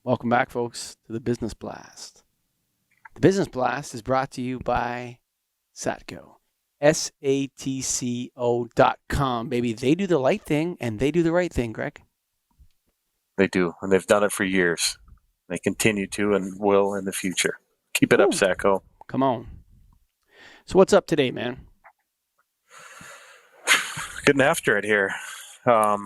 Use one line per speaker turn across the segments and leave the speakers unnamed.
Welcome back, folks, to the Business Blast. The Business Blast is brought to you by Satco. SATCO.com, baby. They do the right thing, and they do the right thing, Greg.
They do, and they've done it for years. They continue to and will in the future. Keep it up, Satco.
Come on. So what's up today, man?
Getting after it here. A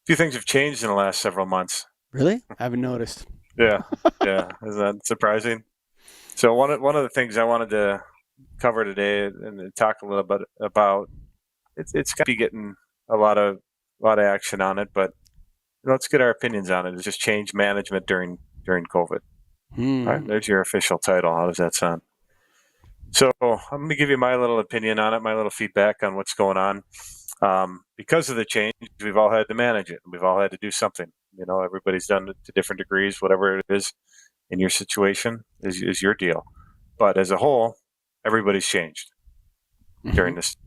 few things have changed in the last several months.
Really? I haven't noticed.
Yeah. Is that surprising? So one of the things I wanted to cover today and talk a little bit about, it's going to be getting a lot of action on it, but let's get our opinions on it. It's just change management during COVID. All right, there's your official title. How does that sound? So I'm going to give you my little opinion on it, my little feedback on what's going on. Because of the change, we've all had to manage it. We've all had to do something. Everybody's done it to different degrees. Whatever it is in your situation is your deal. But as a whole, everybody's changed during this.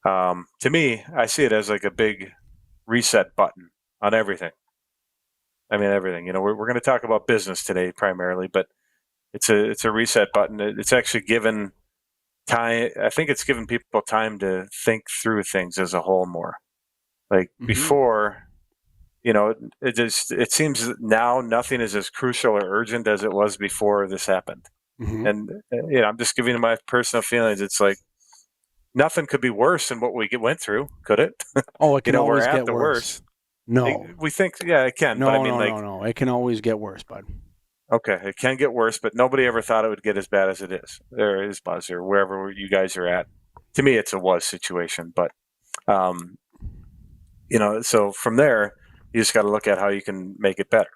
To me, I see it as like a big reset button on everything. I mean, everything. We're going to talk about business today primarily, but it's a reset button. It's actually given time. I think it's given people time to think through things as a whole more. Like before, it seems that now nothing is as crucial or urgent as it was before this happened. And I'm just giving you my personal feelings. It's like nothing could be worse than what we went through, could it?
Oh, it can always
we're at
get
the
worse.
worst.
No.
We think, yeah, it can.
No,
but I mean,
no. It can always get worse, bud.
Okay, it can get worse, but nobody ever thought it would get as bad as it is. There is Buzz, or wherever you guys are at. To me, it's a was situation, but so from there, you just got to look at how you can make it better.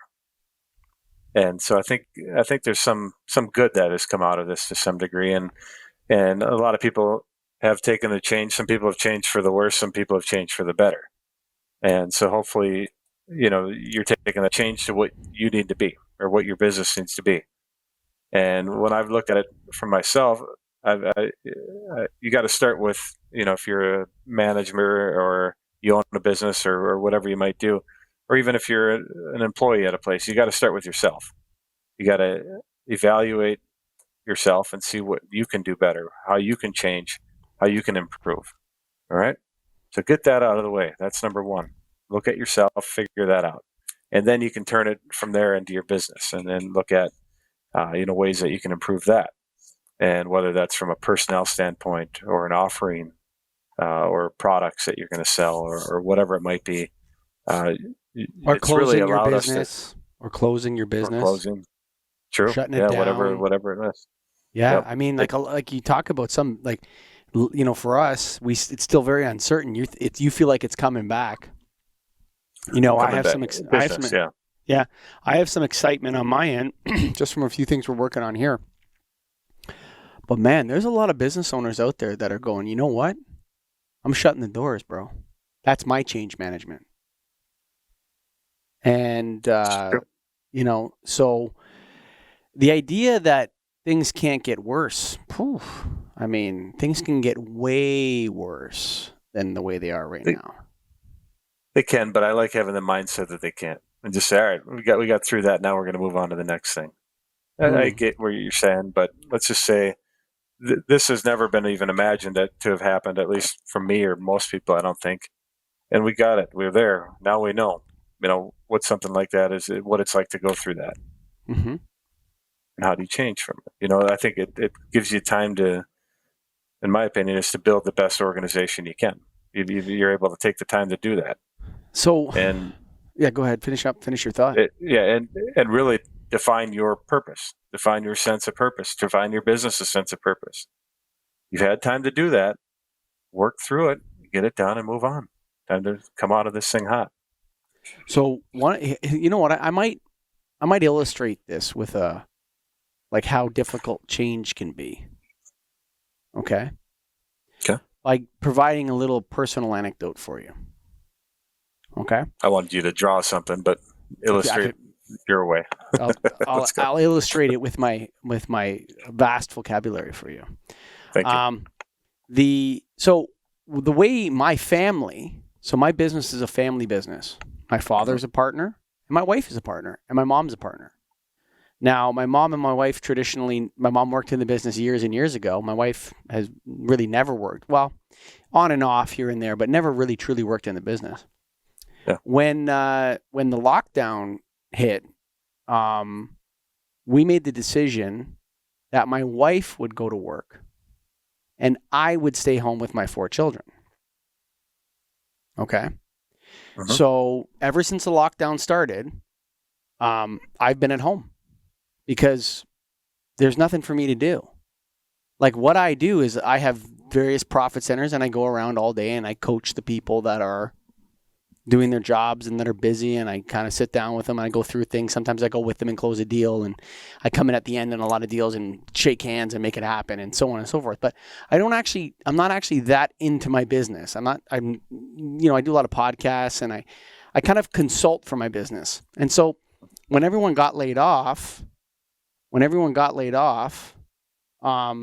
And so I think there's some good that has come out of this to some degree, and a lot of people have taken the change. Some people have changed for the worse. Some people have changed for the better. And so hopefully, you're taking the change to what you need to be or what your business needs to be. And when I've looked at it for myself, you got to start with, if you're a manager or you own a business or whatever you might do, or even if you're an employee at a place, you got to start with yourself. You got to evaluate yourself and see what you can do better, how you can change, how you can improve. All right. So get that out of the way. That's number one. Look at yourself, figure that out. And then you can turn it from there into your business and then look at, ways that you can improve that. And whether that's from a personnel standpoint or an offering or products that you're going to sell or whatever it might be.
Or closing your business. Or closing your business.
Or closing. True.
Shutting it down.
Whatever it is.
Yeah. Yep. I mean, like you talk about some, like, for us, it's still very uncertain. You feel like it's coming back. I have some excitement on my end, just from a few things we're working on here. But man, there's a lot of business owners out there that are going, you know what? I'm shutting the doors, bro. That's my change management. And, so the idea that things can't get worse, things can get way worse than the way they are right now.
They can, but I like having the mindset that they can't, and just say, all right, we got through that. Now we're going to move on to the next thing. I get what you're saying, but let's just say this has never been even imagined to have happened, at least for me or most people, I don't think. And we got it. We're there. Now we know, what something like that is, what it's like to go through that.
Mm-hmm.
And how do you change from it? I think it gives you time to, in my opinion, is to build the best organization you can. You're able to take the time to do that.
So, go ahead. Finish your thought.
And really define your purpose, define your sense of purpose, define your business's sense of purpose. You've had time to do that, work through it, get it done, and move on. Time to come out of this thing hot.
So, I might illustrate this with how difficult change can be. Okay.
Okay.
Like providing a little personal anecdote for you. Okay.
I wanted you to draw something, but illustrate your way.
I'll illustrate it with my vast vocabulary for you.
Thank you.
The way my family, so my business is a family business. My father's a partner. And my wife is a partner, and my mom's a partner. Now, my mom and my wife traditionally, my mom worked in the business years and years ago. My wife has really never worked. Well, on and off here and there, but never really truly worked in the business.
Yeah.
When the lockdown hit, we made the decision that my wife would go to work and I would stay home with my 4 children. Okay. So ever since the lockdown started, I've been at home because there's nothing for me to do. Like what I do is I have various profit centers and I go around all day and I coach the people that are doing their jobs and that are busy, and I kind of sit down with them and I go through things. Sometimes I go with them and close a deal, and I come in at the end in a lot of deals and shake hands and make it happen and so on and so forth. But I'm not actually that into my business. I do a lot of podcasts and I kind of consult for my business. And so when everyone got laid off, I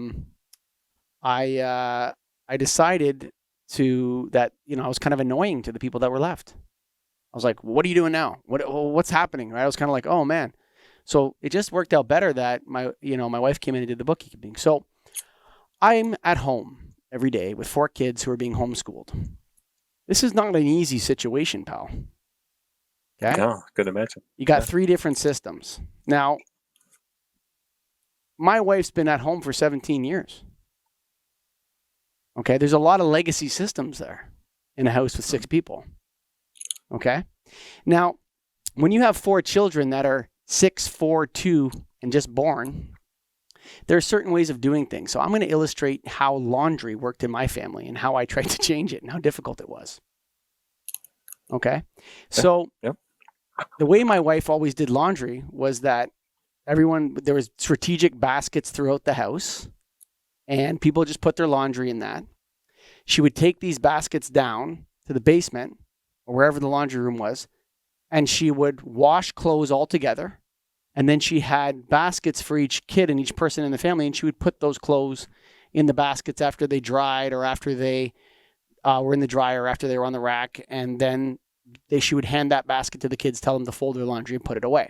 decided that I was kind of annoying to the people that were left. I was like, what are you doing now? What's happening? Right? I was kind of like, oh man. So it just worked out better that my wife came in and did the bookkeeping. So I'm at home every day with 4 kids who are being homeschooled. This is not an easy situation, pal. Okay?
No, could imagine.
You got 3 different systems. Now, my wife's been at home for 17 years. Okay, there's a lot of legacy systems there in a house with 6 people. Okay, now when you have 4 children that are 6, 4, 2, and just born, there are certain ways of doing things. So I'm going to illustrate how laundry worked in my family and how I tried to change it and how difficult it was. Okay, so the way my wife always did laundry was that there was strategic baskets throughout the house. And people just put their laundry in that. She would take these baskets down to the basement or wherever the laundry room was, and she would wash clothes all together. And then she had baskets for each kid and each person in the family, and she would put those clothes in the baskets after they dried or after they were in the dryer, after they were on the rack. And then she would hand that basket to the kids, tell them to fold their laundry and put it away.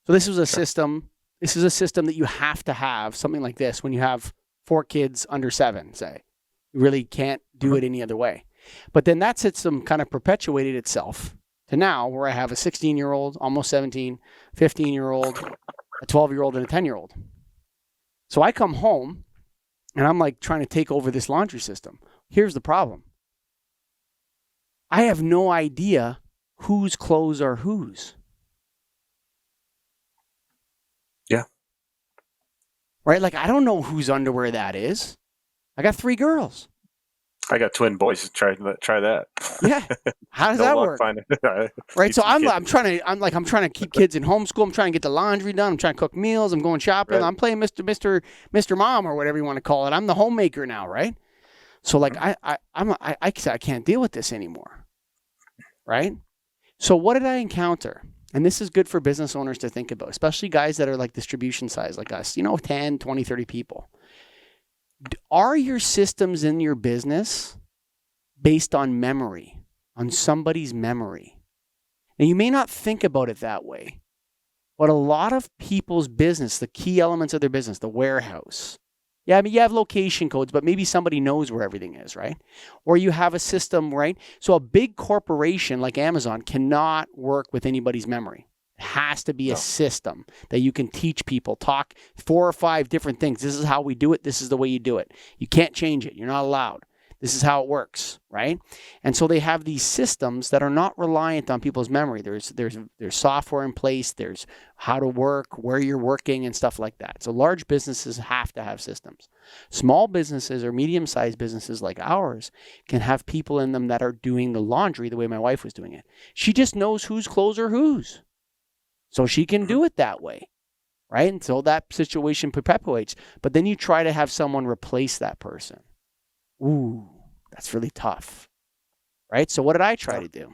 So this was a system. This is a system that you have to have, something like this, when you have 4 kids under 7, say. You really can't do it any other way. But then that system kind of perpetuated itself to now where I have a 16-year-old, almost 17, 15-year-old, a 12-year-old, and a 10-year-old. So I come home and I'm like trying to take over this laundry system. Here's the problem. I have no idea whose clothes are whose.
Yeah.
Right? Like, I don't know whose underwear that is. I got 3 girls.
I got twin boys. Try that.
Yeah. How does that work? Right. So I'm trying to keep kids in homeschool. I'm trying to get the laundry done. I'm trying to cook meals. I'm going shopping. Right. I'm playing Mr. Mom or whatever you want to call it. I'm the homemaker now, right? So like I can't deal with this anymore. Right? So what did I encounter? And this is good for business owners to think about, especially guys that are like distribution size like us, 10, 20, 30 people. Are your systems in your business based on memory, on somebody's memory? Now, you may not think about it that way, but a lot of people's business, the key elements of their business, the warehouse. Yeah, I mean, you have location codes, but maybe somebody knows where everything is, right? Or you have a system, right? So a big corporation like Amazon cannot work with anybody's memory. It has to be a system that you can teach people, talk 4 or 5 different things. This is how we do it. This is the way you do it. You can't change it. You're not allowed. This is how it works, right? And so they have these systems that are not reliant on people's memory. There's software in place. There's how to work, where you're working, and stuff like that. So large businesses have to have systems. Small businesses or medium-sized businesses like ours can have people in them that are doing the laundry the way my wife was doing it. She just knows whose clothes are whose. So she can do it that way, right? And so that situation perpetuates. But then you try to have someone replace that person. Ooh, that's really tough, right? So what did I try to do?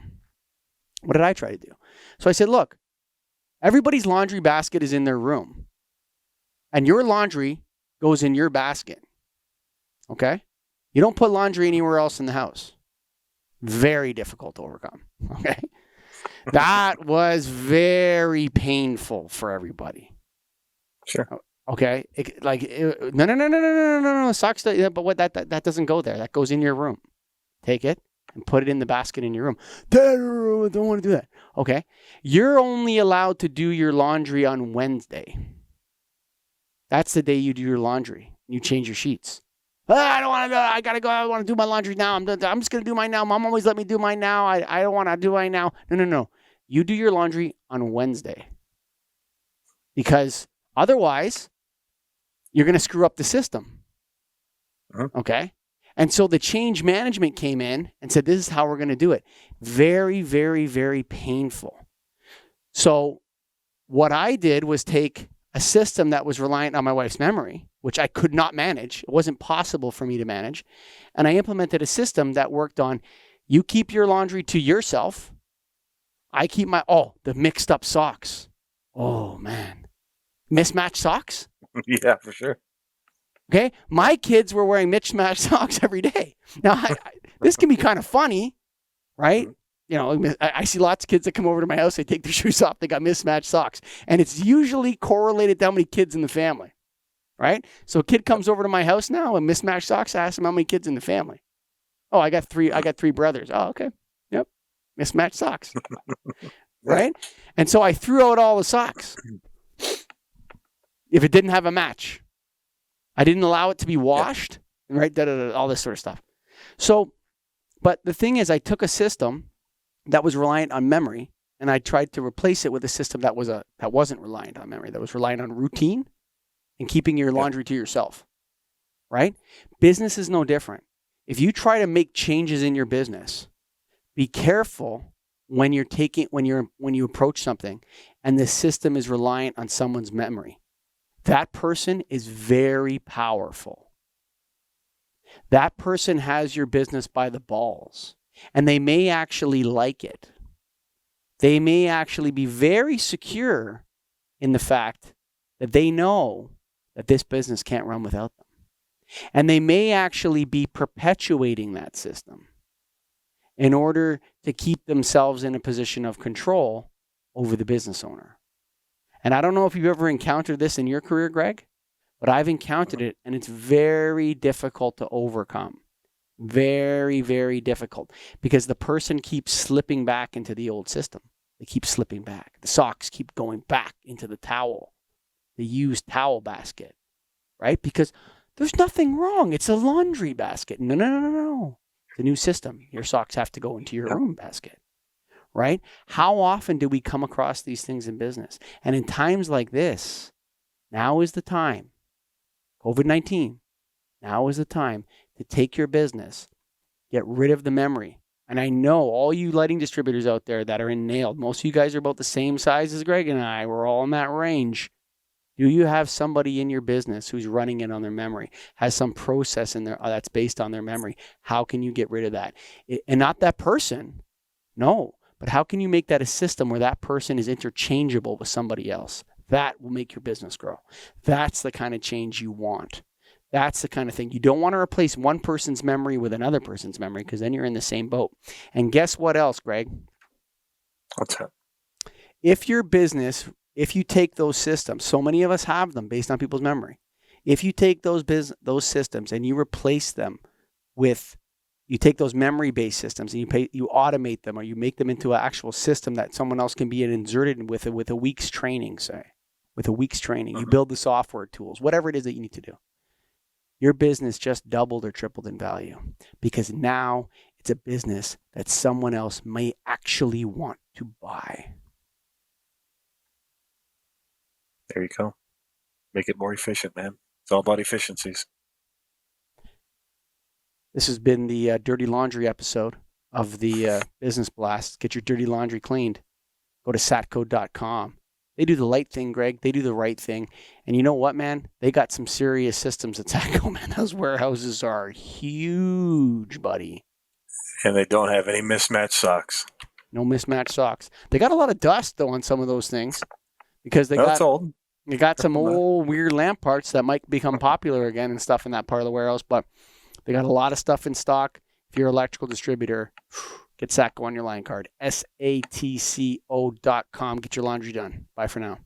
So I said, look, everybody's laundry basket is in their room. And your laundry goes in your basket, okay? You don't put laundry anywhere else in the house. Very difficult to overcome, okay? That was very painful for everybody.
Sure.
Okay. No. Socks. But what that doesn't go there. That goes in your room. Take it and put it in the basket in your room. Don't want to do that. Okay. You're only allowed to do your laundry on Wednesday. That's the day you do your laundry. You change your sheets. I don't want to do it. I got to go. I want to do my laundry now. I'm just going to do mine now. Mom always let me do mine now. I don't want to do mine now. No. You do your laundry on Wednesday. Because otherwise, you're going to screw up the system. Okay? And so the change management came in and said, this is how we're going to do it. Very, very, very painful. So what I did was take a system that was reliant on my wife's memory, which I could not manage. It wasn't possible for me to manage. And I implemented a system that worked on, you keep your laundry to yourself. I keep the mixed up socks. Oh, man. Mismatched socks?
Yeah, for sure.
Okay. My kids were wearing mismatched socks every day. Now, this can be kind of funny, right? You know, I see lots of kids that come over to my house, they take their shoes off, they got mismatched socks. And it's usually correlated to how many kids in the family, right? So a kid comes over to my house now with mismatched socks, I ask him how many kids in the family. Oh, I got three brothers. Oh, okay. Yep. Mismatched socks. Right? And so I threw out all the socks. If it didn't have a match. I didn't allow it to be washed, right? All this sort of stuff. So, but the thing is, I took a system that was reliant on memory, and I tried to replace it with a system that wasn't reliant on memory, that was reliant on routine and keeping your laundry to yourself, right? Business is no different. If you try to make changes in your business, be careful when you approach something and the system is reliant on someone's memory. That person is very powerful. That person has your business by the balls, and they may actually like it. They may actually be very secure in the fact that they know that this business can't run without them. And they may actually be perpetuating that system in order to keep themselves in a position of control over the business owner. And I don't know if you've ever encountered this in your career, Greg, but I've encountered it, and it's very difficult to overcome. Very, very difficult, because the person keeps slipping back into the old system. They keep slipping back. The socks keep going back into the towel, the used towel basket, right? Because there's nothing wrong. It's a laundry basket. No. It's a new system. Your socks have to go into your own basket. Right? How often do we come across these things in business? And in times like this, now is the time. COVID-19, now is the time to take your business, get rid of the memory. And I know all you lighting distributors out there that are in Nailed, most of you guys are about the same size as Greg and I. We're all in that range. Do you have somebody in your business who's running it on their memory, has some process in there that's based on their memory? How can you get rid of that? And not that person. No. But how can you make that a system where that person is interchangeable with somebody else? That will make your business grow. That's the kind of change you want. That's the kind of thing. You don't want to replace one person's memory with another person's memory, because then you're in the same boat. And guess what else, Greg?
What's that?
If your business, if you take those systems, so many of us have them based on people's memory. If you take those systems and you replace them with, you take those memory-based systems and you automate them, or you make them into an actual system that someone else can be inserted with a week's training, say. With a week's training. You build the software tools, whatever it is that you need to do. Your business just doubled or tripled in value, because now it's a business that someone else may actually want to buy.
There you go. Make it more efficient, man. It's all about efficiencies.
This has been the Dirty Laundry episode of the Business Blast. Get your dirty laundry cleaned. Go to satco.com. They do the light thing, Greg. They do the right thing. And you know what, man? They got some serious systems at Satco, man. Those warehouses are huge, buddy.
And they don't have any mismatched socks.
No mismatched socks. They got a lot of dust, though, on some of those things, because they got some old weird lamp parts that might become popular again and stuff in that part of the warehouse. But they got a lot of stuff in stock. If you're an electrical distributor, Get Satco on your line card. SATCO.com. Get your laundry done. Bye for now.